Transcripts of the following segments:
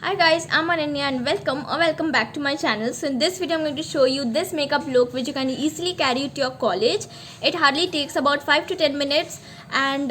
Hi guys, I'm Ananya and welcome back to my channel. So in this video I'm going to show you this makeup look which you can easily carry to your college. It hardly takes about 5 to 10 minutes, and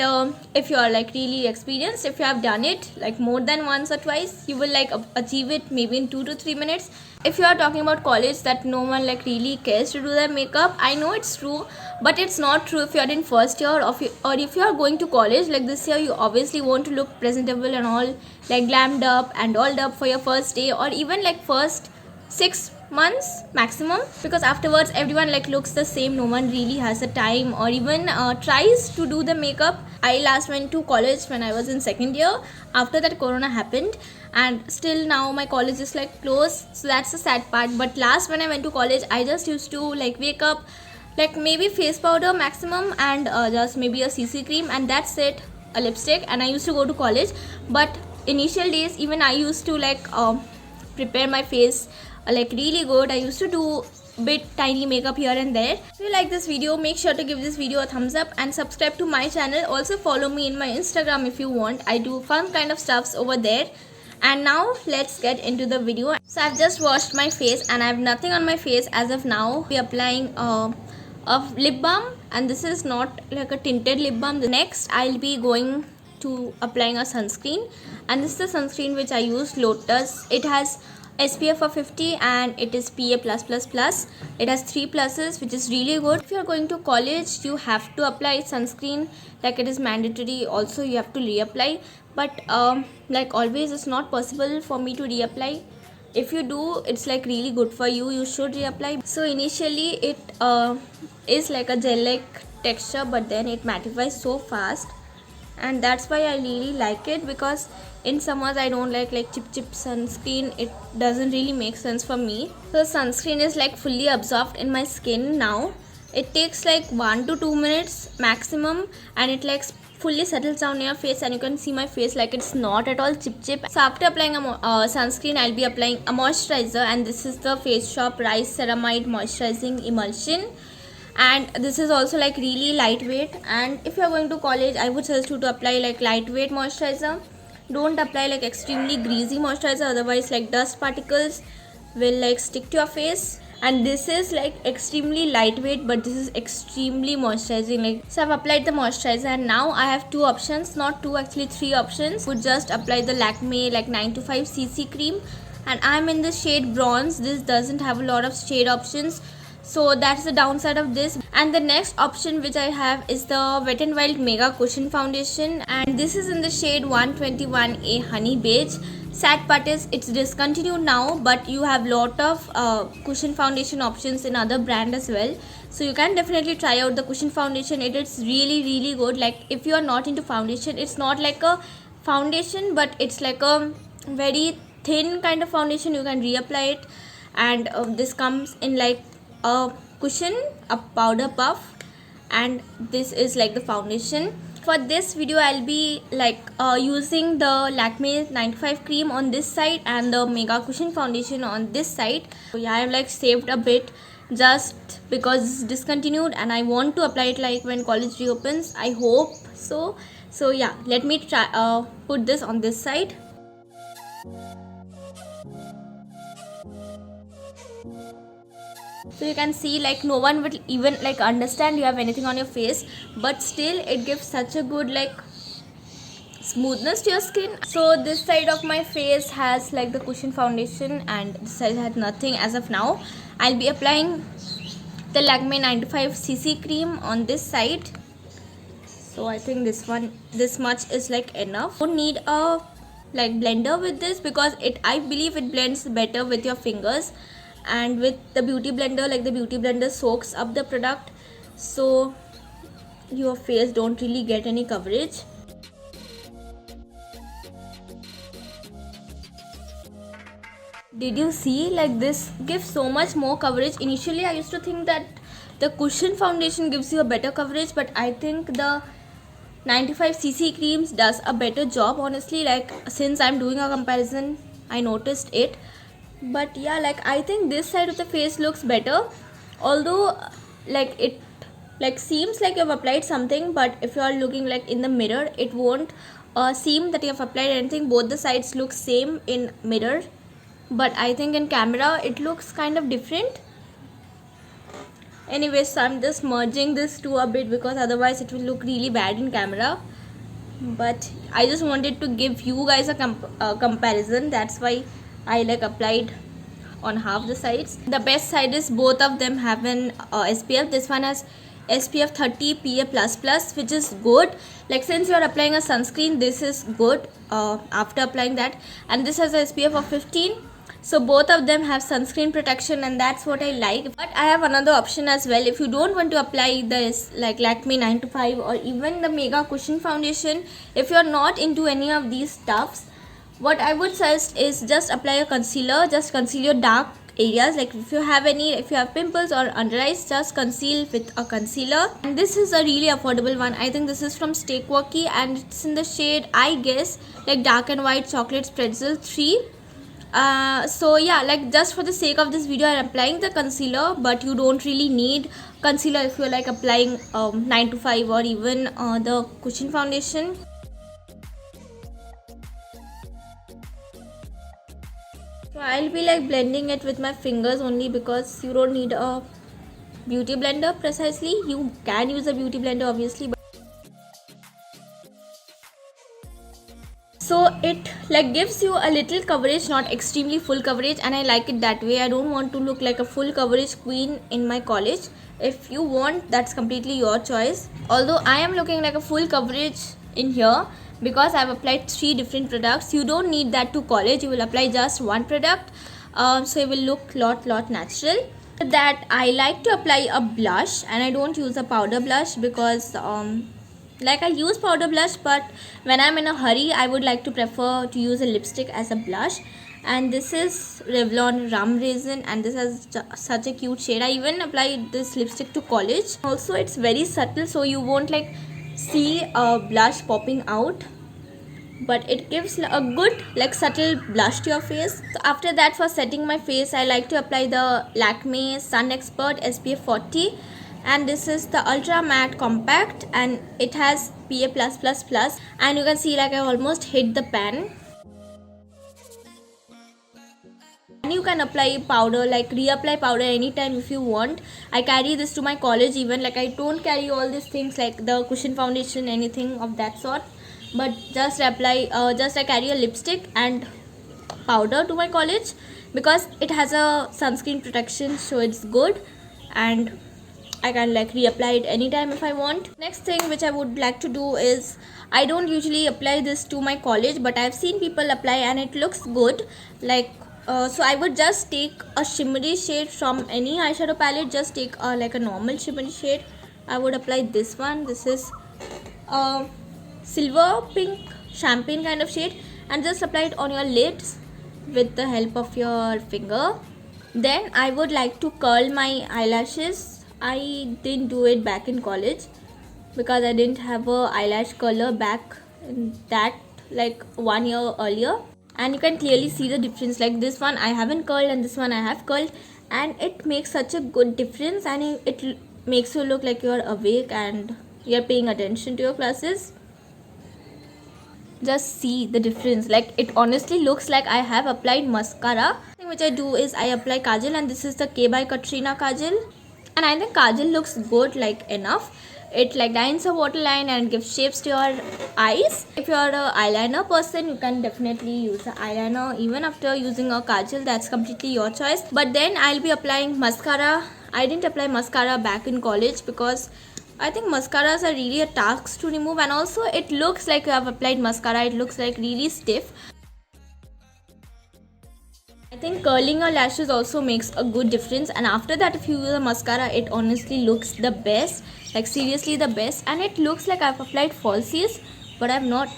if you are like really experienced, if you have done it like more than once or twice, you will like achieve it maybe in 2 to 3 minutes. If you are talking about college that no one like really cares to do their makeup, I know it's true, but it's not true if you are in first year or if you are going to college like this year. You obviously want to look presentable and all, like glammed up and all up for your first day or even like first 6 months maximum, because afterwards everyone like looks the same. No one really has the time or even tries to do the makeup. I last went to college when I was in second year. After that corona happened, and still now my college is like closed, so that's the sad part. But last when I went to college, I just used to like wake up, like maybe face powder maximum, and just maybe a CC cream, and that's it, a lipstick, and I used to go to college. But initial days even I used to like prepare my face like really good. I used to do bit tiny makeup here and there. If you like this video, make sure to give this video a thumbs up and subscribe to my channel. Also follow me in my Instagram if you want. I do fun kind of stuffs over there. And now let's get into the video. So I've just washed my face and I have nothing on my face as of now. We're applying a lip balm, and this is not like a tinted lip balm. The next I'll be going to applying a sunscreen, and this is the sunscreen which I use, Lotus. It has SPF of 50 and it is PA+++. It has 3 pluses, which is really good. If you are going to college, you have to apply sunscreen, like it is mandatory. Also you have to reapply, but like always it's not possible for me to reapply. If you do, it's like really good for you, you should reapply. So initially it is like a gel like texture, but then it mattifies so fast, and that's why I really like it, because in summers I don't like chip sunscreen. It doesn't really make sense for me. So sunscreen is like fully absorbed in my skin now. It takes like 1 to 2 minutes maximum, and it like fully settles down in your face, and you can see my face like it's not at all chip. So after applying a sunscreen, I'll be applying a moisturizer, and this is the Face Shop Rice Ceramide Moisturizing Emulsion, and this is also like really lightweight. And if you are going to college, I would suggest you to apply like lightweight moisturizer. Don't apply like extremely greasy moisturizer, otherwise like dust particles will like stick to your face. And this is like extremely lightweight, but this is extremely moisturizing. Like, so I've applied the moisturizer, and now I have two options, not two, actually 3 options. Would just apply the Lakme like 925 CC cream, and I'm in the shade bronze. This doesn't have a lot of shade options, so that's the downside of this. And the next option which I have is the Wet n Wild Mega Cushion Foundation, and this is in the shade 121A Honey Beige. Sad part is it's discontinued now, but you have lot of cushion foundation options in other brand as well, so you can definitely try out the cushion foundation. It is really good. Like, if you are not into foundation, it's not like a foundation, but it's like a very thin kind of foundation. You can reapply it, and this comes in like a cushion, a powder puff, and this is like the foundation. For this video I'll be like using the Lakme 95 cream on this side and the Mega Cushion foundation on this side. So yeah, I have like saved a bit just because it's discontinued, and I want to apply it like when college reopens, I hope so. So yeah, let me try put this on this side. So you can see like no one would even like understand you have anything on your face, but still it gives such a good like smoothness to your skin. So this side of my face has like the cushion foundation, and this side has nothing as of now. I'll be applying the Lakme 95 CC cream on this side. So I think this much is like enough. Don't need a like blender with this, because I believe it blends better with your fingers, and with the beauty blender, like the beauty blender soaks up the product, so your face don't really get any coverage. Did you see, like this gives so much more coverage? Initially I used to think that the cushion foundation gives you a better coverage, but I think the 95cc creams does a better job, honestly. Like, since I'm doing a comparison, I noticed it. But yeah, like I think this side of the face looks better, although like it like seems like you've applied something, but if you are looking like in the mirror, it won't seem that you have applied anything. Both the sides look same in mirror, but I think in camera it looks kind of different. Anyways, so I'm just merging this two a bit because otherwise it will look really bad in camera. But I just wanted to give you guys a comparison. That's why I like applied on half the sides. The best side is both of them have an SPF. This one has SPF 30 PA++, which is good. Like, since you are applying a sunscreen, this is good after applying that. And this has a SPF of 15. So both of them have sunscreen protection, and that's what I like. But I have another option as well. If you don't want to apply this like Lakme 9 to 5 or even the Mega Cushion Foundation, if you're not into any of these stuffs, what I would suggest is just apply a concealer. Just conceal your dark areas. Like if you have pimples or under eyes, just conceal with a concealer. And this is a really affordable one. I think this is from Stay Quirky and it's in the shade, I guess, like dark and white chocolate pretzel 3. So yeah, like just for the sake of this video I'm applying the concealer, but you don't really need concealer if you're like applying 9 to 5 or even the cushion foundation. So I'll be like blending it with my fingers only because you don't need a beauty blender precisely. You can use a beauty blender obviously, but so it like gives you a little coverage, not extremely full coverage, and I like it that way. I don't want to look like a full coverage queen in my college. If you want, that's completely your choice. Although I am looking like a full coverage in here because I've applied 3 different products. You don't need that to college. You will apply just one product, so it will look lot natural. With that, I like to apply a blush, and I don't use a powder blush because like I use powder blush, but when I'm in a hurry I would like to prefer to use a lipstick as a blush. And this is Revlon Rum Raisin, and this has such a cute shade. I even applied this lipstick to college. Also it's very subtle, so you won't like see a blush popping out, but it gives a good like subtle blush to your face. So after that, for setting my face, I like to apply the Lakme Sun Expert SPF 40, and this is the Ultra Matte Compact, and it has PA+++, and you can see like I almost hit the pan. And you can apply powder, like reapply powder anytime if you want. I carry this to my college even, like I don't carry all these things like the cushion foundation, anything of that sort, but just apply I carry a lipstick and powder to my college because it has a sunscreen protection, so it's good, and I can like reapply it anytime if I want. Next thing which I would like to do is, I don't usually apply this to my college, but I've seen people apply and it looks good. Like so I would just take a shimmery shade from any eyeshadow palette. Just take like a normal shimmery shade. I would apply this one. This is silver pink champagne kind of shade, and just apply it on your lids with the help of your finger. Then I would like to curl my eyelashes. I didn't do it back in college because I didn't have a eyelash curler back in that like 1 year earlier, and you can clearly see the difference. Like this one I haven't curled and this one I have curled, and it makes such a good difference, and it makes you look like you're awake and you're paying attention to your classes. Just see the difference. Like it honestly looks like I have applied mascara. The thing which I do is I apply kajal, and this is the K by Katrina kajal, and I think kajal looks good, like enough. It like lines a waterline and gives shapes to your eyes. If you're a eyeliner person, you can definitely use the eyeliner even after using a kajal. That's completely your choice. But then I'll be applying mascara. I didn't apply mascara back in college because I think mascaras are really a task to remove, and also it looks like you have applied mascara. It looks like really stiff. I think curling your lashes also makes a good difference, and after that if you use a mascara, it honestly looks the best, like seriously the best. And it looks like I've applied falsies, but I'm not.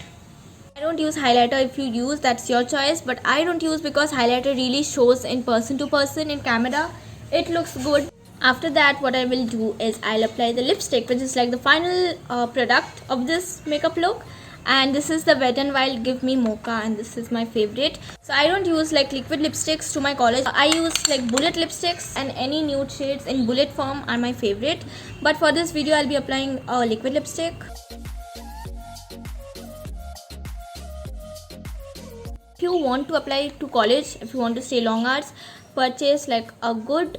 I don't use highlighter. If you use, that's your choice, but I don't use because highlighter really shows in person to person. In camera it looks good. After that, what I will do is I'll apply the lipstick, which is like the final product of this makeup look. And this is the Wet n Wild Give Me Mocha, and this is my favorite. So I don't use like liquid lipsticks to my college. I use like bullet lipsticks, and any nude shades in bullet form are my favorite. But for this video I'll be applying a liquid lipstick. If you want to apply to college, if you want to stay long hours, purchase like a good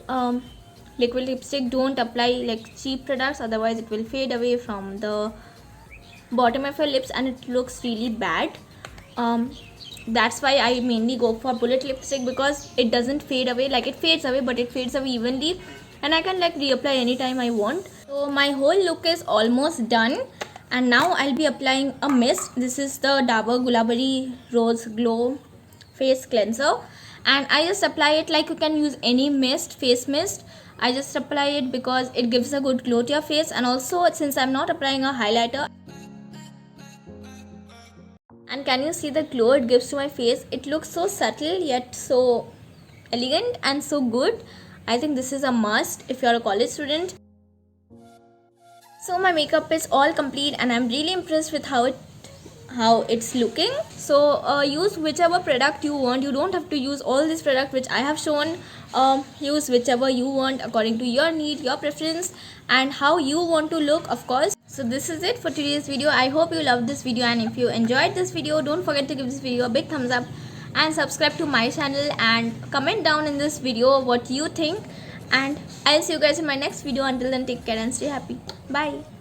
liquid lipstick. Don't apply like cheap products, otherwise it will fade away from the bottom of your lips and it looks really bad. That's why I mainly go for bullet lipstick, because it doesn't fade away. Like, it fades away, but it fades away evenly, and I can like reapply anytime I want. So my whole look is almost done, and now I'll be applying a mist. This is the Dabur Gulabari Rose Glow face cleanser, and I just apply it like you can use any mist, face mist. I just apply it because it gives a good glow to your face, and also since I'm not applying a highlighter, and can you see the glow it gives to my face? It looks so subtle yet so elegant and so good. I think this is a must if you're a college student. So my makeup is all complete and I'm really impressed with how it's looking. So use whichever product you want. You don't have to use all this product which I have shown. Use whichever you want according to your need, your preference, and how you want to look, of course. So this is it for today's video. I hope you loved this video, and if you enjoyed this video, don't forget to give this video a big thumbs up and subscribe to my channel, and comment down in this video what you think, and I'll see you guys in my next video. Until then, take care and stay happy. Bye.